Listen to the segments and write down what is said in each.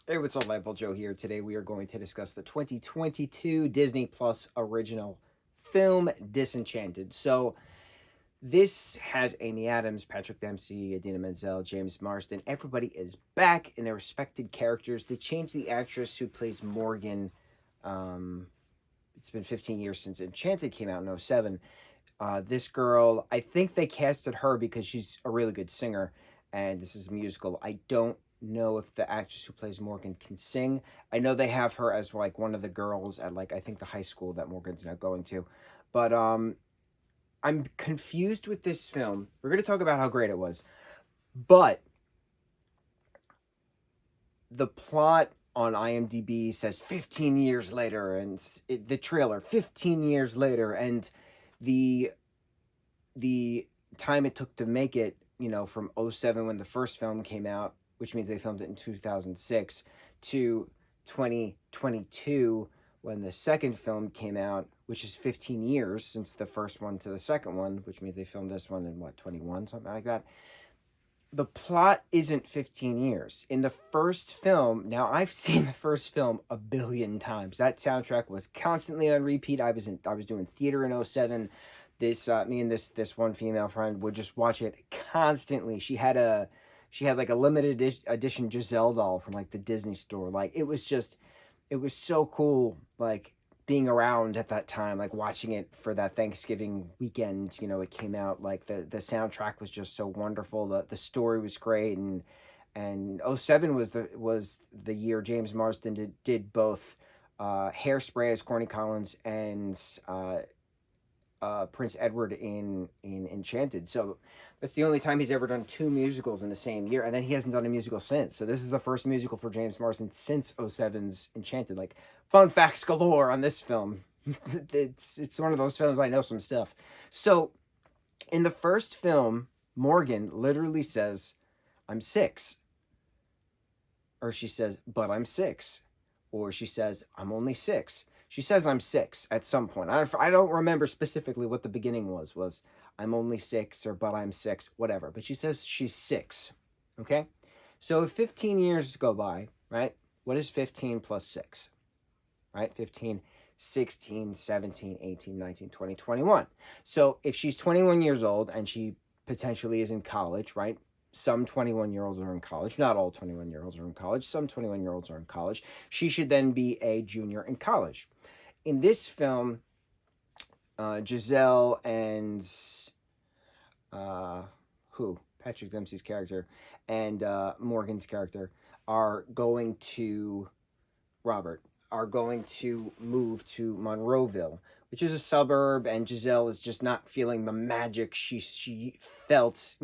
Hey, what's up, lightboltjoe here. Today we are going to discuss the 2022 Disney Plus original film, Disenchanted. So, this has Amy Adams, Patrick Dempsey, Idina Menzel, James Marsden. Everybody is back in their respected characters. They changed the actress who plays Morgan. Um, it's been 15 years since Enchanted came out in '07. This girl, I think they casted her because she's a really good singer, and this is a musical. I don't know if the actress who plays Morgan can sing. I know they have her as like one of the girls at like I think the high school that Morgan's now going to. But I'm confused with this film. We're going to talk about how great it was. But the plot on IMDb says 15 years later, and the trailer 15 years later, and the the time it took to make it, from '07 when the first film came out, which means they filmed it in 2006, to 2022 when the second film came out, which is 15 years since the first one to the second one, which means they filmed this one in what, 21, something like that. The plot isn't 15 years. In the first film, now I've seen the first film a billion times. That soundtrack was constantly on repeat. I was doing theater in '07. This me and this one female friend would just watch it constantly. She had like a limited edition Giselle doll from like the Disney store. Like it was so cool, like being around at that time, like watching it for that Thanksgiving weekend. It came out, like the soundtrack was just so wonderful. The story was great, and '07 was the year James Marsden did both Hairspray as Corny Collins and Prince Edward in Enchanted. So that's the only time he's ever done two musicals in the same year, and then he hasn't done a musical since. So this is the first musical for James Marsden since '07's Enchanted. Like, fun facts galore on this film. It's one of those films I know some stuff. So in the first film, Morgan literally says, "I'm 6," or she says, "But I'm 6," or she says, "I'm only 6." She says I'm 6 at some point. I don't remember specifically what the beginning was I'm only 6 or but I'm 6, whatever. But she says she's 6. Okay? So if 15 years go by, right? What is 15 plus 6? Right? 15, 16, 17, 18, 19, 20, 21. So if she's 21 years old and she potentially is in college, right? Some 21-year-olds are in college. Not all 21-year-olds are in college. Some 21-year-olds are in college. She should then be a junior in college. In this film, Giselle and Patrick Dempsey's character and Morgan's character are going to Robert are going to move to Monroeville, which is a suburb, and Giselle is just not feeling the magic she felt,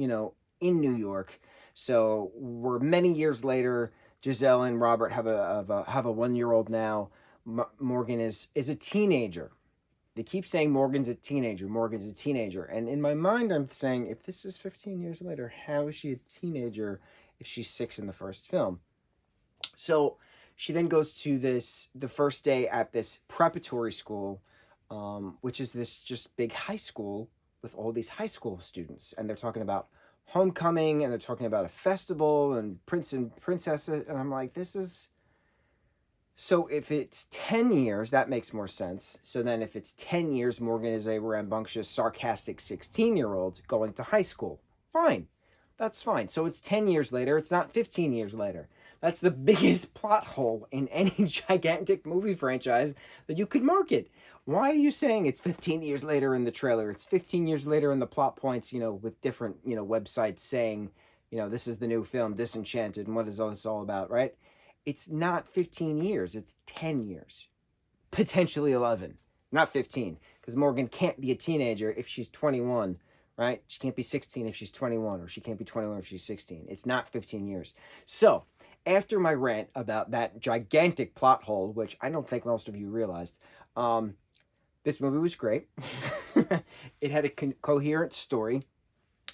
in New York. So we're many years later. Giselle and Robert have a 1-year-old now. Morgan is a teenager. They keep saying Morgan's a teenager. Morgan's a teenager, and in my mind, I'm saying, if this is 15 years later, how is she a teenager if she's 6 in the first film? So she then goes to the first day at this preparatory school, which is this just big high school with all these high school students, and they're talking about homecoming, and they're talking about a festival and prince and princess, and I'm like, this is. So if it's 10 years, that makes more sense. So then if it's 10 years, Morgan is a rambunctious, sarcastic 16-year-old going to high school. Fine. That's fine. So it's 10 years later. It's not 15 years later. That's the biggest plot hole in any gigantic movie franchise that you could market. Why are you saying it's 15 years later in the trailer? It's 15 years later in the plot points, with different, websites saying, this is the new film, Disenchanted, and what is all this all about, right? It's not 15 years. It's 10 years. Potentially 11. Not 15. Because Morgan can't be a teenager if she's 21, right? She can't be 16 if she's 21, or she can't be 21 if she's 16. It's not 15 years. So, after my rant about that gigantic plot hole, which I don't think most of you realized, this movie was great. It had a coherent story.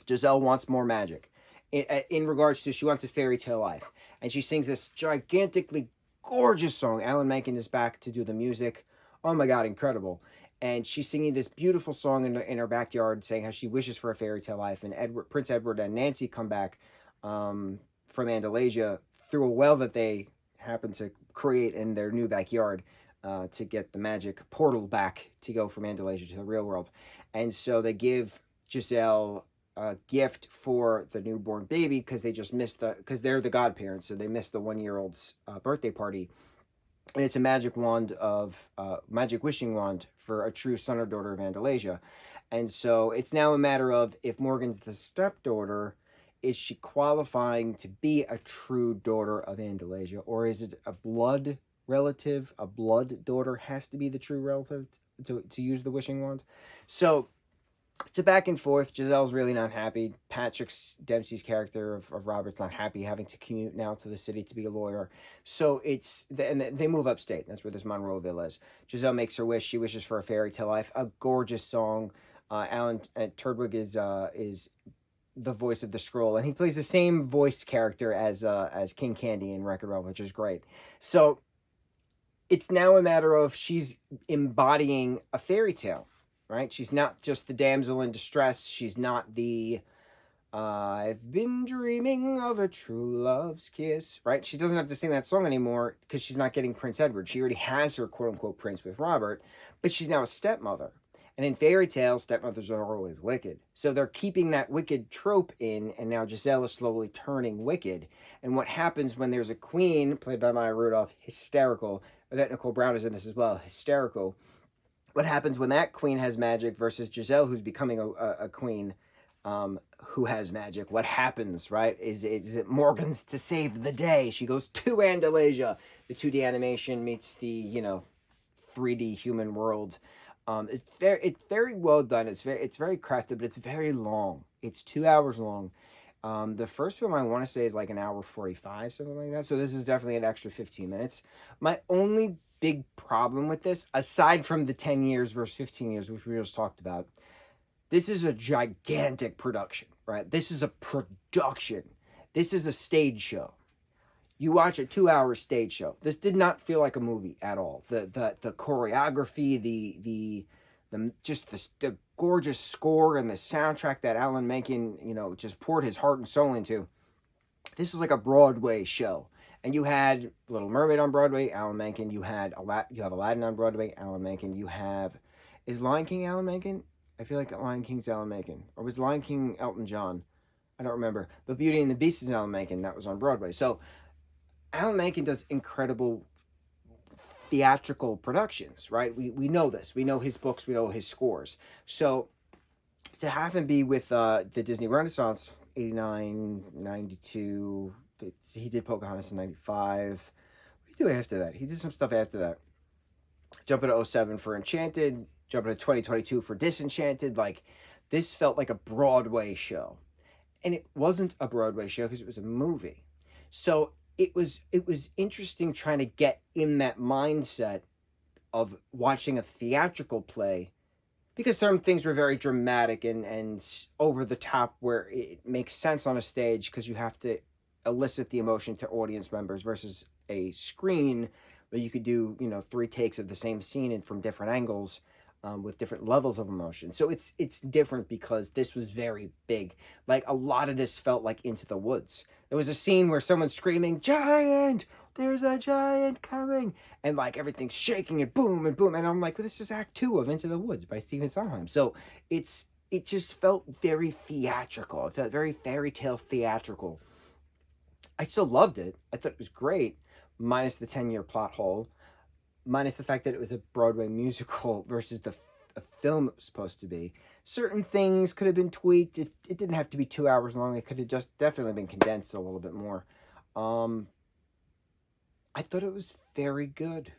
Giselle wants more magic. In regards to, she wants a fairy tale life. And she sings this gigantically gorgeous song. Alan Menken is back to do the music. Oh my God, incredible. And she's singing this beautiful song in her backyard, saying how she wishes for a fairy tale life. And Prince Edward and Nancy come back from Andalasia through a well that they happen to create in their new backyard to get the magic portal back to go from Andalasia to the real world. And so they give Giselle a gift for the newborn baby because they just missed because they're the godparents, so they missed the 1-year-old's birthday party. And it's a magic magic wishing wand for a true son or daughter of Andalasia. And so it's now a matter of, if Morgan's the stepdaughter, is she qualifying to be a true daughter of Andalasia, or is it a blood relative? A blood daughter has to be the true relative to use the wishing wand. So it's a back and forth. Giselle's really not happy. Patrick Dempsey's character of Robert's not happy having to commute now to the city to be a lawyer. So and they move upstate. That's where this Monroeville is. Giselle makes her wish. She wishes for a fairy tale life. A gorgeous song. Alan Tudyk is the voice of the scroll, and he plays the same voice character as King Candy in Wreck-It Ralph, which is great. So it's now a matter of she's embodying a fairy tale. Right? She's not just the damsel in distress. She's not the I've been dreaming of a true love's kiss. Right? She doesn't have to sing that song anymore because she's not getting Prince Edward. She already has her quote-unquote prince with Robert, but she's now a stepmother. And in fairy tales, stepmothers are always wicked. So they're keeping that wicked trope in, and now Giselle is slowly turning wicked. And what happens when there's a queen, played by Maya Rudolph, hysterical, that Nicole Brown is in this as well, hysterical. What happens when that queen has magic versus Giselle, who's becoming a queen who has magic? What happens, right? Is it Morgan's to save the day? She goes to Andalasia. The 2D animation meets the 3D human world. It's very well done. It's very crafted, but it's very long. It's 2 hours long. The first film I want to say is like an hour 45, something like that. So this is definitely an extra 15 minutes. My only big problem with this, aside from the 10 years versus 15 years, which we just talked about, this is a gigantic production, right? This is a production. This is a stage show. You watch a 2-hour stage show. This did not feel like a movie at all. The choreography, the gorgeous score and the soundtrack that Alan Menken, just poured his heart and soul into. This is like a Broadway show. And you had Little Mermaid on Broadway, Alan Menken. You have Aladdin on Broadway, Alan Menken. Is Lion King Alan Menken? I feel like Lion King's Alan Menken. Or was Lion King Elton John? I don't remember. But Beauty and the Beast is Alan Menken. That was on Broadway. So Alan Menken does incredible theatrical productions, right? We know this. We know his books. We know his scores. So to have him be with the Disney Renaissance, 89, 92... He did Pocahontas in 95. What did he do after that? He did some stuff after that. Jump into 07 for Enchanted. Jump into 2022 for Disenchanted. Like, this felt like a Broadway show. And it wasn't a Broadway show because it was a movie. So it was interesting trying to get in that mindset of watching a theatrical play, because some things were very dramatic and over the top, where it makes sense on a stage because you have to elicit the emotion to audience members, versus a screen where you could do 3 takes of the same scene and from different angles with different levels of emotion. So it's different because this was very big. Like, a lot of this felt like Into the Woods. There was a scene where someone's screaming, "Giant! There's a giant coming!" And like everything's shaking and boom and boom. And I'm like, well, this is Act 2 of Into the Woods by Stephen Sondheim. So it just felt very theatrical. It felt very fairy tale theatrical. I still loved it. I thought it was great, minus the 10-year plot hole, minus the fact that it was a Broadway musical versus a film it was supposed to be. Certain things could have been tweaked. It didn't have to be 2 hours long. It could have just definitely been condensed a little bit more. I thought it was very good.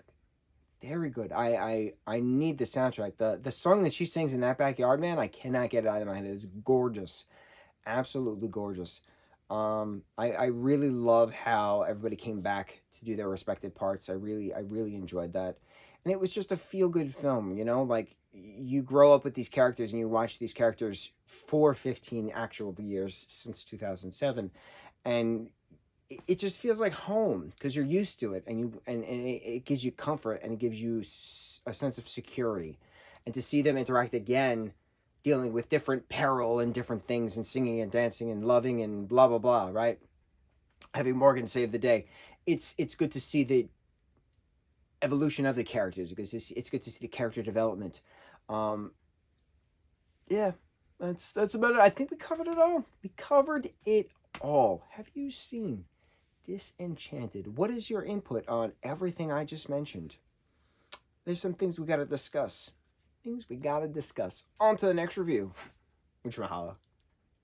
Very good. I need the soundtrack. The song that she sings in that backyard, man, I cannot get it out of my head. It's gorgeous. Absolutely gorgeous. I really love how everybody came back to do their respective parts. I really enjoyed that. And it was just a feel-good film, like, you grow up with these characters and you watch these characters for 15 actual years since 2007, and it just feels like home because you're used to it, and it gives you comfort, and it gives you a sense of security. And to see them interact again, dealing with different peril and different things, and singing and dancing and loving and blah, blah, blah, right? Having Morgan save the day. it's good to see the evolution of the characters, because it's good to see the character development. Um, yeah, that's about it. I think we covered it all. We covered it all. Have you seen Disenchanted? What is your input on everything I just mentioned? There's some things we got to discuss. Things we got to discuss. On to the next review. Mucho mahalo.